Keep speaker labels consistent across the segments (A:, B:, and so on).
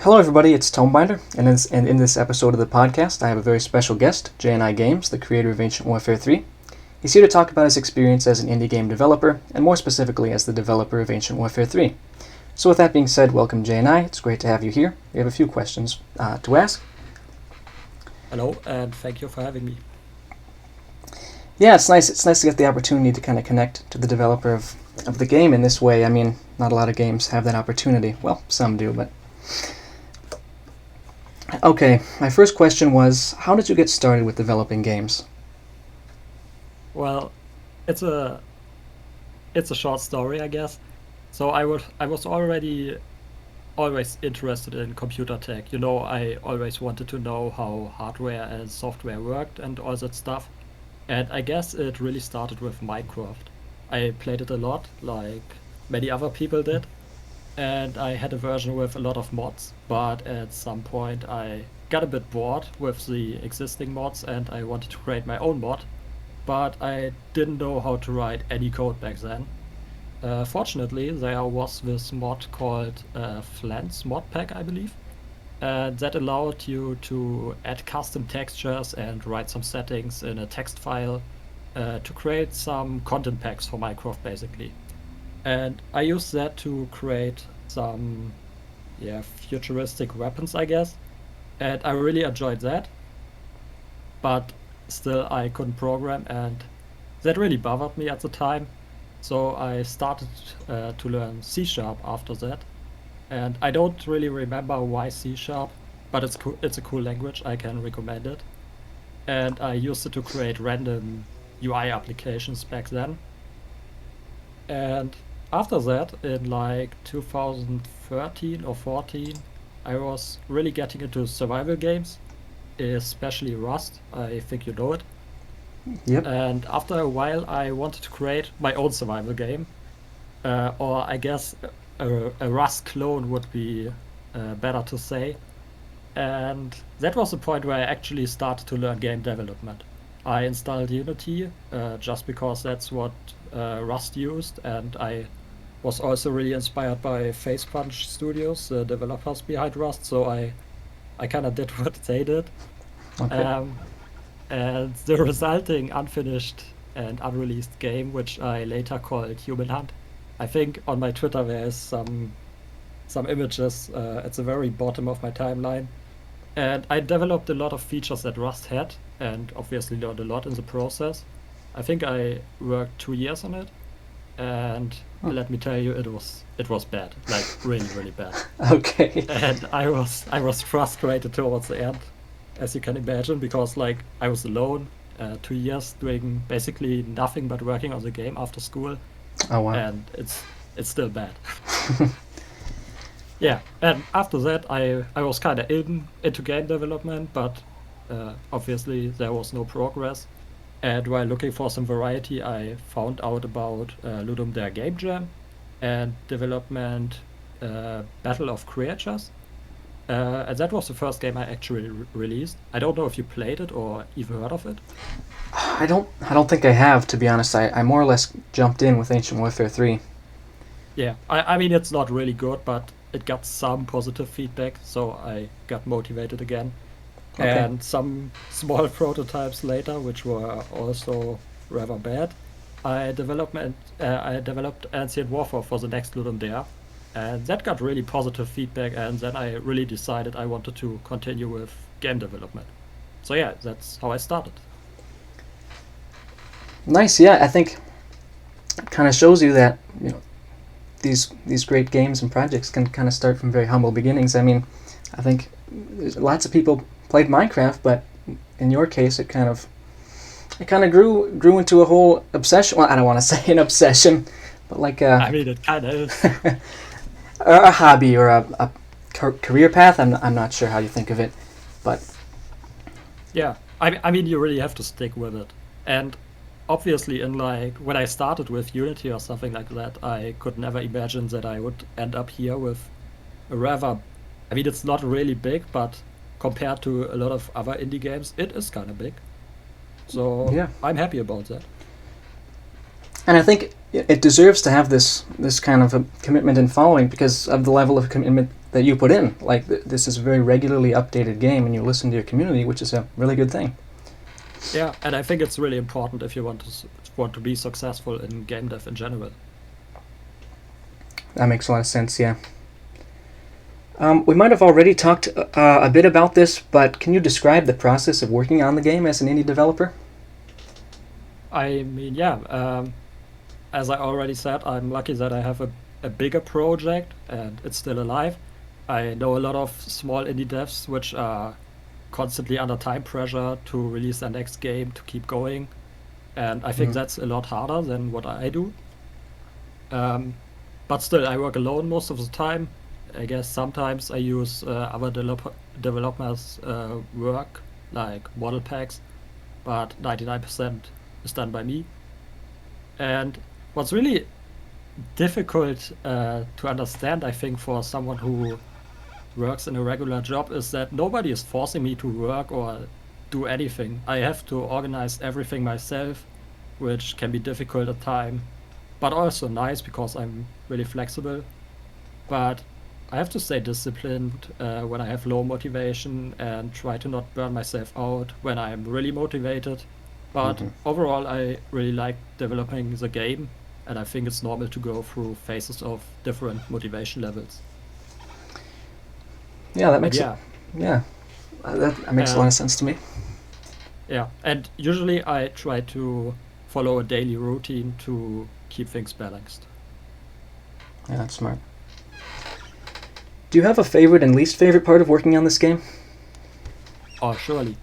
A: Hello, everybody. It's Tomebinder, and in this episode of the podcast, I have a very special guest, JNI Games, the creator of Ancient Warfare 3. He's here to talk about his experience as an indie game developer, and more specifically as the developer of Ancient Warfare 3. So with that being said, welcome JNI. It's great to have you here. We have a few questions to ask.
B: Hello, and thank you for having me.
A: Yeah, it's nice. It's nice to get the opportunity to kind of connect to the developer of the game in this way. I mean, not a lot of games have that opportunity. Well, some do, but... Okay, my first question was, how did you get started with developing games?
B: Well, it's a short story, I guess. So I was already always interested in computer tech. You know, I always wanted to know how hardware and software worked and all that stuff. And I guess it really started with Minecraft. I played it a lot, like many other people did. And I had a version with a lot of mods, but at some point I got a bit bored with the existing mods and I wanted to create my own mod, but I didn't know how to write any code back then. Fortunately, there was this mod called Flans mod pack, I believe, that allowed you to add custom textures and write some settings in a text file to create some content packs for Minecraft, basically. And I used that to create some, futuristic weapons, I guess. And I really enjoyed that. But still, I couldn't program, and that really bothered me at the time. So I started to learn C# after that. And I don't really remember why C#, but it's cool, it's a cool language. I can recommend it. And I used it to create random UI applications back then. And after that, in like 2013 or 14, I was really getting into survival games, especially Rust. I think you know it.
A: Yep.
B: And after a while, I wanted to create my own survival game, or I guess a Rust clone would be better to say. And that was the point where I actually started to learn game development. I installed Unity just because that's what Rust used, and I was also really inspired by Facepunch Studios, the developers behind Rust, so I kind of did what they did.
A: Okay.
B: And the resulting unfinished and unreleased game, which I later called Human Hunt. I think on my Twitter there is some images at the very bottom of my timeline. And I developed a lot of features that Rust had, and obviously learned a lot in the process. I think I worked 2 years on it, and let me tell you, it was bad, like really, really bad.
A: Okay.
B: And I was frustrated towards the end, as you can imagine, because like I was alone, 2 years doing basically nothing but working on the game after school,
A: Oh, wow.
B: and it's still bad. Yeah, and after that, I was kind of into game development, but obviously there was no progress. And while looking for some variety, I found out about Ludum Dare Game Jam and development Battle of Creatures. And that was the first game I actually released. I don't know if you played it or even heard of it.
A: I don't think I have, to be honest. I more or less jumped in with Ancient Warfare 3.
B: Yeah, I mean, it's not really good, but it got some positive feedback, so I got motivated again.
A: Okay.
B: And some small prototypes later, which were also rather bad, I developed Ancient Warfare for the next Ludum Dare, and that got really positive feedback, and then I really decided I wanted to continue with game development. So yeah, that's how I started.
A: Nice, yeah. I think it kind of shows you that, you know, these great games and projects can kind of start from very humble beginnings. I mean, I think lots of people played Minecraft, but in your case, it kind of grew into a whole obsession. Well, I don't want to say an obsession, but like
B: I mean, it kind of is.
A: a hobby or a career path. I'm not sure how you think of it, but
B: Yeah, I mean, you really have to stick with it. And obviously, in like when I started with Unity or something like that, I could never imagine that I would end up here with a rather. I mean, it's not really big, but compared to a lot of other indie games, it is kind of big. So
A: yeah.
B: I'm happy about that.
A: And I think it deserves to have this kind of a commitment and following because of the level of that you put in. Like this is a very regularly updated game, and you listen to your community, which is a really good thing.
B: Yeah, and I think it's really important if you want to be successful in game dev in general.
A: That makes a lot of sense. Yeah. We might have already talked a bit about this, but can you describe the process of working on the game as an indie developer?
B: I mean, yeah, as I already said, I'm lucky that I have a bigger project and it's still alive. I know a lot of small indie devs which are constantly under time pressure to release their next game to keep going. And I think that's a lot harder than what I do. Um, but still, I work alone most of the time. I guess sometimes I use other developers' work, like model packs, but 99% is done by me. And what's really difficult to understand, I think, for someone who works in a regular job is that nobody is forcing me to work or do anything. I have to organize everything myself, which can be difficult at time, but also nice because I'm really flexible. But I have to stay disciplined when I have low motivation and try to not burn myself out when I'm really motivated. But overall, I really like developing the game, and I think it's normal to go through phases of different motivation levels.
A: Yeah, that
B: But
A: makes it.
B: yeah,
A: Yeah, that makes a lot of
B: um,
A: sense to me.
B: yeah, and usually I try to follow a daily routine to keep things balanced.
A: Yeah, that's smart. Do you have a favorite and least favorite part of working on this game?
B: Oh, surely.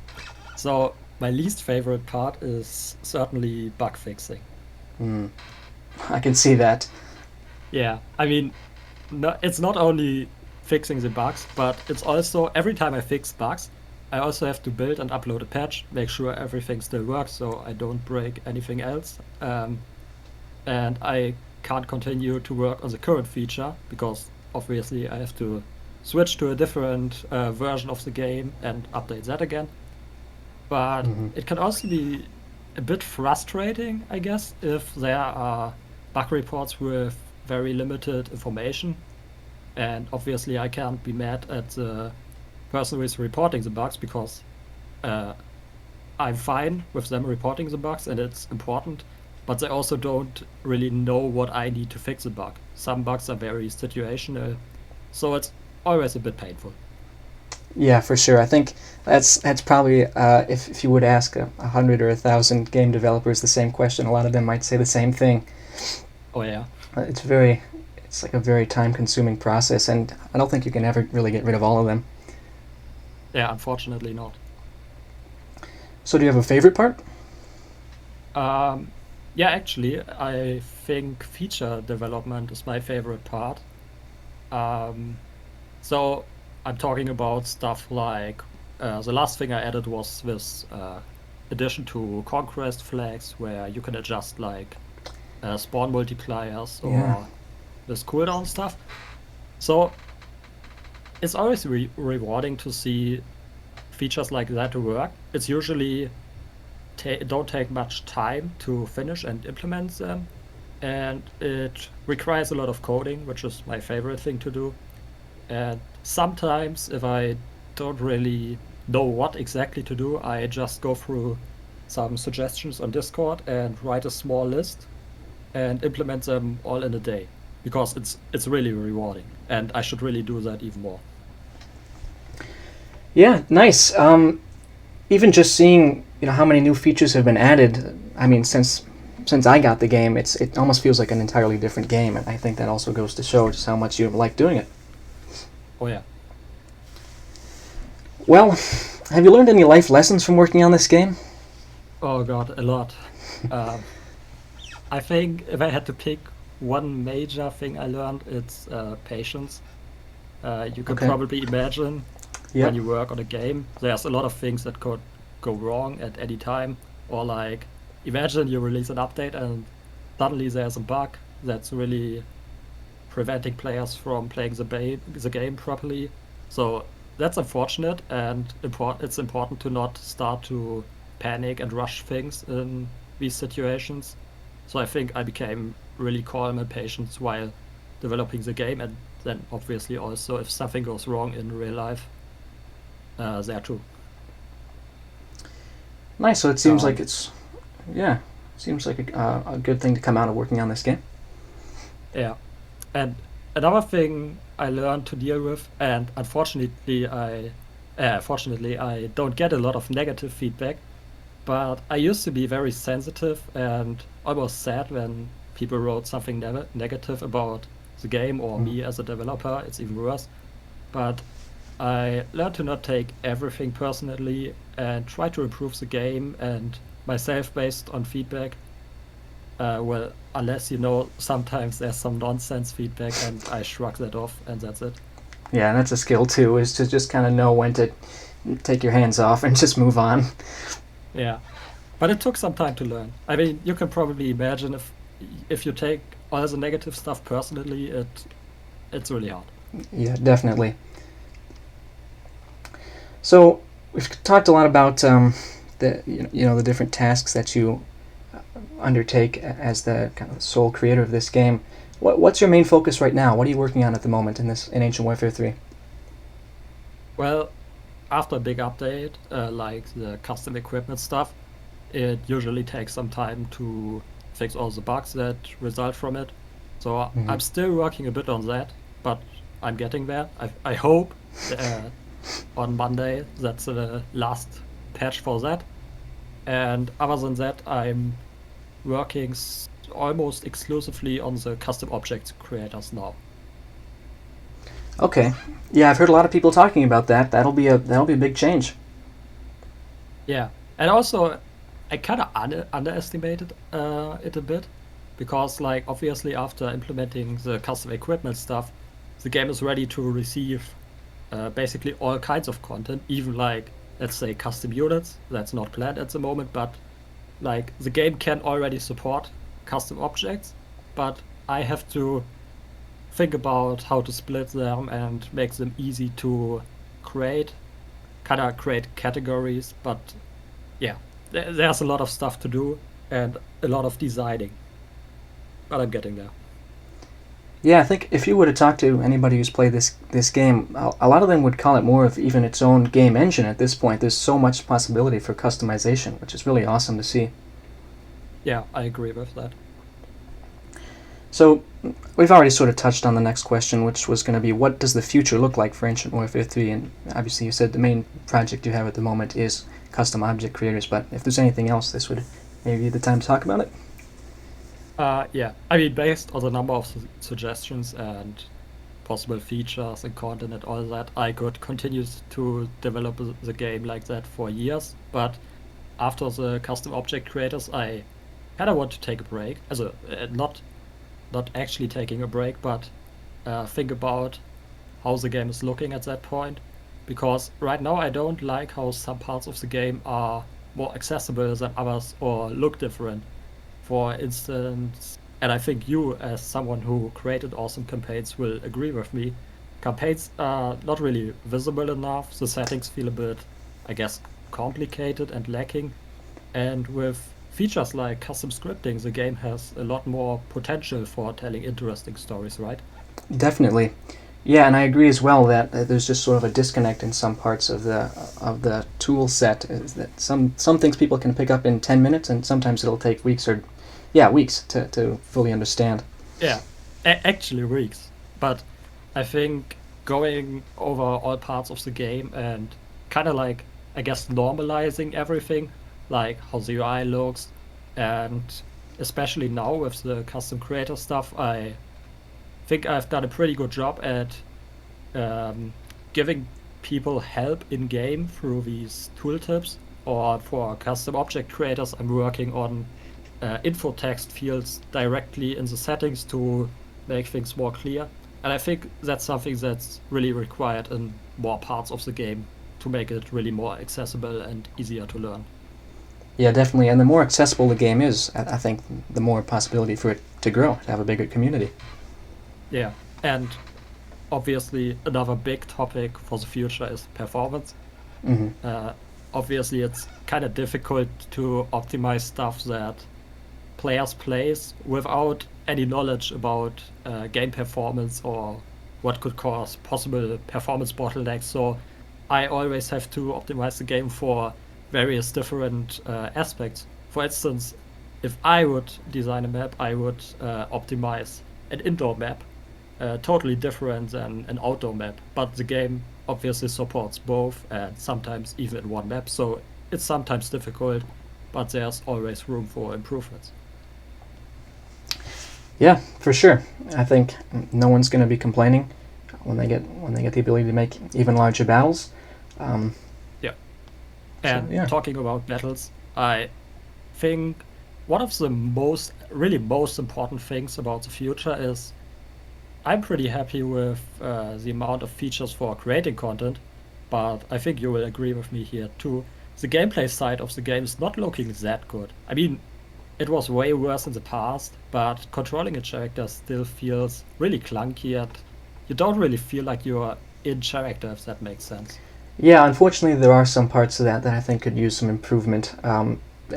B: So my least favorite part is certainly bug fixing.
A: Hmm. I can see that.
B: Yeah, I mean, no, it's not only fixing the bugs, but it's also every time I fix bugs, I also have to build and upload a patch, make sure everything still works so I don't break anything else. And I can't continue to work on the current feature because obviously I have to switch to a different version of the game and update that again. But it can also be a bit frustrating, I guess, if there are bug reports with very limited information. And obviously, I can't be mad at the person who is reporting the bugs because uh, I'm fine with them reporting the bugs and it's important. But they also don't really know what I need to fix the bug. Some bugs are very situational, so it's always a bit painful.
A: Yeah, for sure. I think that's probably if you would ask 100 or 1,000 game developers the same question, a lot of them might say the same thing.
B: Oh, yeah.
A: It's very, it's like a very time-consuming process, and I don't think you can ever really get rid of all of them.
B: Yeah, unfortunately not.
A: So, do you have a favorite part?
B: Um, yeah, actually, I think feature development is my favorite part. Um, so I'm talking about stuff like the last thing I added was this addition to conquest flags where you can adjust like spawn multipliers
A: Yeah.
B: or this cooldown stuff. So it's always rewarding to see features like that work. It's usually don't take much time to finish and implement them, and it requires a lot of coding, which is my favorite thing to do. And sometimes, if I don't really know what exactly to do, I just go through some suggestions on Discord and write a small list and implement them all in a day because it's really rewarding, and I should really do that even more.
A: Yeah, nice. Even just seeing how many new features have been added. I mean, since I got the game, it almost feels like an entirely different game, and I think that also goes to show just how much you like doing it.
B: Oh yeah.
A: Well, have you learned any life lessons from working on this game?
B: Oh God, a lot. Um, I think if I had to pick one major thing I learned, it's patience. You can
A: Okay.
B: probably imagine when
A: Yep.
B: you work on a game, there's a lot of things that could go wrong at any time. Or like, imagine you release an update and suddenly there's a bug that's really preventing players from playing the game properly. So that's unfortunate, and it's important to not start to panic and rush things in these situations. So I think I became really calm and patient while developing the game, and then obviously also if something goes wrong in real life, there too.
A: Nice. So it seems like
B: Um,
A: it's yeah, seems like a good thing to come out of working on this game.
B: yeah. And another thing I learned to deal with, and fortunately, I don't get a lot of negative feedback. But I used to be very sensitive and almost sad when people wrote something negative about the game or
A: Mm.
B: me as a developer. It's even worse. But I learned to not take everything personally and try to improve the game and myself based on feedback. Well, unless sometimes there's some nonsense feedback and I shrug that off and that's it.
A: Yeah, and that's a skill too, is to just kind of know when to take your hands off and just move on.
B: Yeah. But it took some time to learn. I mean, you can probably imagine if you take all the negative stuff personally, it's really hard.
A: Yeah, definitely. So we've talked a lot about the the different tasks that you undertake as the kind of sole creator of this game. What's your main focus right now? What are you working on at the moment in Ancient Warfare 3?
B: Well, after a big update, like the custom equipment stuff, it usually takes some time to fix all the bugs that result from it. So
A: Mm-hmm.
B: I'm still working a bit on that, but I'm getting there. I hope uh, on Monday that's the last patch for that. And other than that, I'm working almost exclusively on the custom object creators now.
A: Okay. Yeah, I've heard a lot of people talking about that. That'll be a big change.
B: Yeah, and also I kind of underestimated it a bit because, like, obviously after implementing the custom equipment stuff, the game is ready to receive basically all kinds of content, even like let's say custom units. That's not planned at the moment, but like the game can already support custom objects, but I have to think about how to split them and make them easy to create, kind of create categories. But yeah, there's a lot of stuff to do and a lot of designing, but I'm getting there.
A: Yeah, I think if you were to talk to anybody who's played this game, a lot of them would call it more of even its own game engine at this point. There's so much possibility for customization, which is really awesome to see.
B: Yeah, I agree with that.
A: So we've already sort of touched on the next question, which was going to be what does the future look like for Ancient Warfare 3? And obviously you said the main project you have at the moment is custom object creators, but if there's anything else, this would maybe be the time to talk about it.
B: Yeah, I mean, based on the number of suggestions and possible features and content and all that, I could continue to develop the game like that for years. But after the custom object creators, I kind of want to take a break. Also, not actually taking a break, but think about how the game is looking at that point. Because right now, I don't like how some parts of the game are more accessible than others or look different. For instance, and I think you, as someone who created awesome campaigns, will agree with me. Campaigns are not really visible enough. The settings feel a bit, I guess, complicated and lacking. And with features like custom scripting, the game has a lot more potential for telling interesting stories, right?
A: Definitely. Yeah, and I agree as well that there's just sort of a disconnect in some parts of the tool set. Is that some things people can pick up in 10 minutes, and sometimes it'll take weeks or weeks to fully understand.
B: Yeah, actually weeks. But I think going over all parts of the game and kind of like, I guess, normalizing everything, like how the UI looks, and especially now with the custom creator stuff, I think I've done a pretty good job at um, giving people help in game through these tooltips. Or for custom object creators, I'm working on info text fields directly in the settings to make things more clear. And I think that's something that's really required in more parts of the game to make it really more accessible and easier to learn.
A: Yeah, definitely. And the more accessible the game is, I think the more possibility for it to grow, to have a bigger community.
B: Yeah. And obviously, another big topic for the future is performance.
A: Hmm.
B: Uh, Obviously, it's kind of difficult to optimize stuff that players plays without any knowledge about game performance or what could cause possible performance bottlenecks. So I always have to optimize the game for various different aspects. For instance, if I would design a map, I would optimize an indoor map, totally different than an outdoor map. But the game obviously supports both and sometimes even in one map. So it's sometimes difficult, but there's always room for improvements.
A: Yeah, for sure. I think no one's going to be complaining when they get the ability to make even larger battles. Um,
B: Yeah.
A: so
B: And
A: yeah,
B: talking about battles, I think one of the most important things about the future is I'm pretty happy with the amount of features for creating content, but I think you will agree with me here too. The gameplay side of the game is not looking that good. I mean, it was way worse in the past, but controlling a character still feels really clunky and you don't really feel like you're in character, if that makes sense.
A: yeah. Unfortunately, there are some parts of that I think could use some improvement.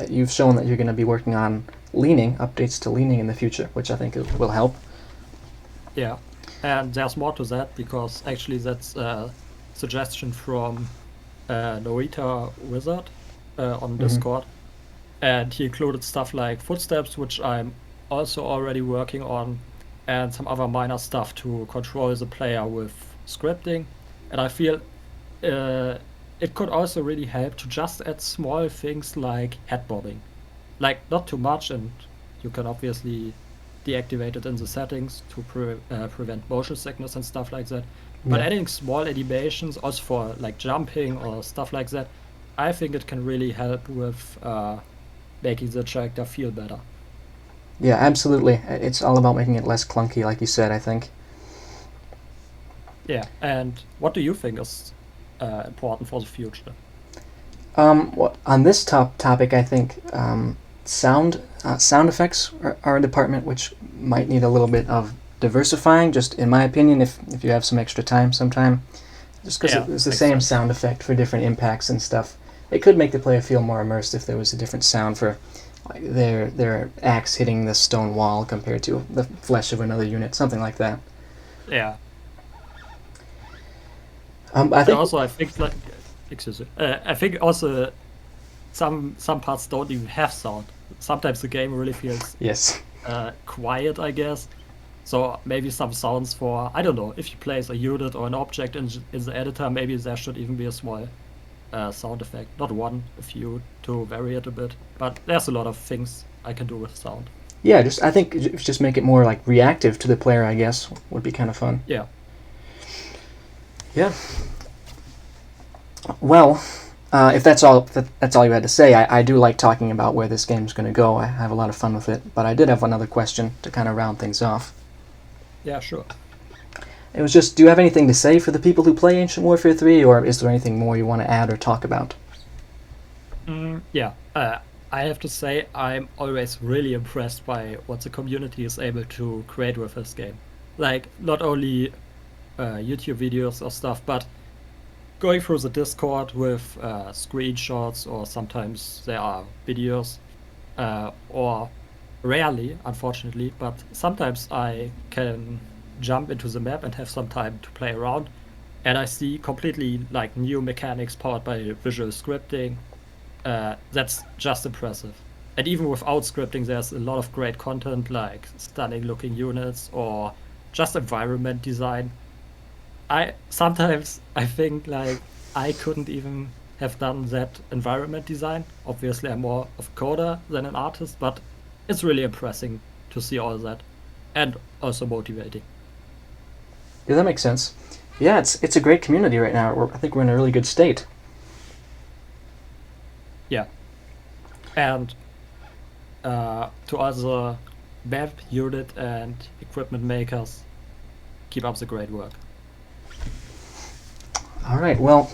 A: You've shown that you're going to be working on leaning updates to leaning in the future, which I think will help.
B: Yeah, and there's more to that because actually that's a suggestion from Norita Wizard on
A: Hmm.
B: Discord, and he included stuff like footsteps, which I'm also already working on, and some other minor stuff to control the player with scripting. And I feel uh, it could also really help to just add small things like head bobbing, like not too much, and you can obviously deactivate it in the settings to prevent motion sickness and stuff like that. But
A: Yeah.
B: adding small animations also for like jumping or stuff like that, I think it can really help with making the character feel better.
A: Yeah, absolutely. It's all about making it less clunky, like you said, I think.
B: Yeah, and what do you think is important for the future?
A: On this topic, I think sound effects are a department which might need a little bit of diversifying. Just in my opinion, if you have some extra time, sometime, just because
B: Yeah,
A: it's the
B: makes
A: same
B: sense.
A: sound effect for different impacts and stuff, it could make the player feel more immersed if there was a different sound for like their axe hitting the stone wall compared to the flesh of another unit, something like that.
B: Yeah,
A: I
B: and
A: think
B: also I think like excuse me, I think also some parts don't even have sound. Sometimes the game really feels
A: yes.
B: quiet, I guess. So maybe some sounds for I don't know if you place a unit or an object in the editor, maybe there should even be a small sound effect, not one, a few to vary it a bit. But there's a lot of things I can do with sound.
A: Yeah, just I think just make it more like reactive to the player. I guess would be kind of fun.
B: Yeah,
A: Yeah. Well, if that's all you had to say, I do like talking about where this game's going to go. I have a lot of fun with it. But I did have another question to kind of round things off.
B: yeah, sure.
A: It was just, do you have anything to say for the people who play Ancient Warfare 3, or is there anything more you want to add or talk about?
B: Yeah, I have to say I'm always really impressed by what the community is able to create with this game. Like not only YouTube videos or stuff, but going through the Discord with screenshots, or sometimes there are videos, or rarely, unfortunately, but sometimes I can jump into the map and have some time to play around, and I see completely like new mechanics powered by visual scripting. That's just impressive. And even without scripting, there's a lot of great content like stunning looking units or just environment design. I sometimes I think like I couldn't even have done that environment design. Obviously, I'm more of a coder than an artist, but it's really impressive to see all that and also motivating.
A: Yeah, that makes sense. Yeah, it's a great community right now. I think we're in a really good state.
B: Yeah. And to other map unit and equipment makers, keep up the great work.
A: All right, well,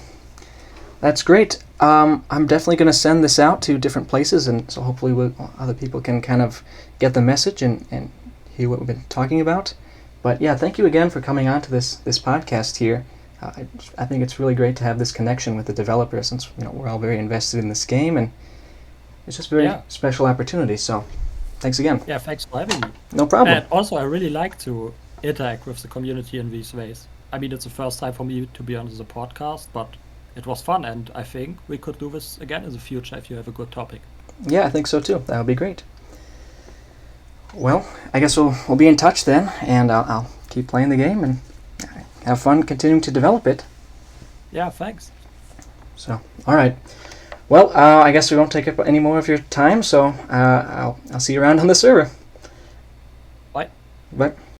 A: that's great. I'm definitely going to send this out to different places, and so hopefully other people can kind of get the message and hear what we've been talking about. But yeah, thank you again for coming on to this podcast here. I think it's really great to have this connection with the developer since we're all very invested in this game, and it's just a very
B: Yeah.
A: special opportunity. So thanks again.
B: Yeah, thanks for having me.
A: No problem.
B: And also, I really like to interact with the community in these ways. I mean, it's the first time for me to be on the podcast, but it was fun, and I think we could do this again in the future if you have a good topic.
A: Yeah, I think so too. That would be great. Well, I guess we'll be in touch then, and I'll keep playing the game and have fun continuing to develop it.
B: Yeah, thanks.
A: So, all right. Well, I guess we won't take up any more of your time, so I'll see you around on the server.
B: Bye.
A: Bye.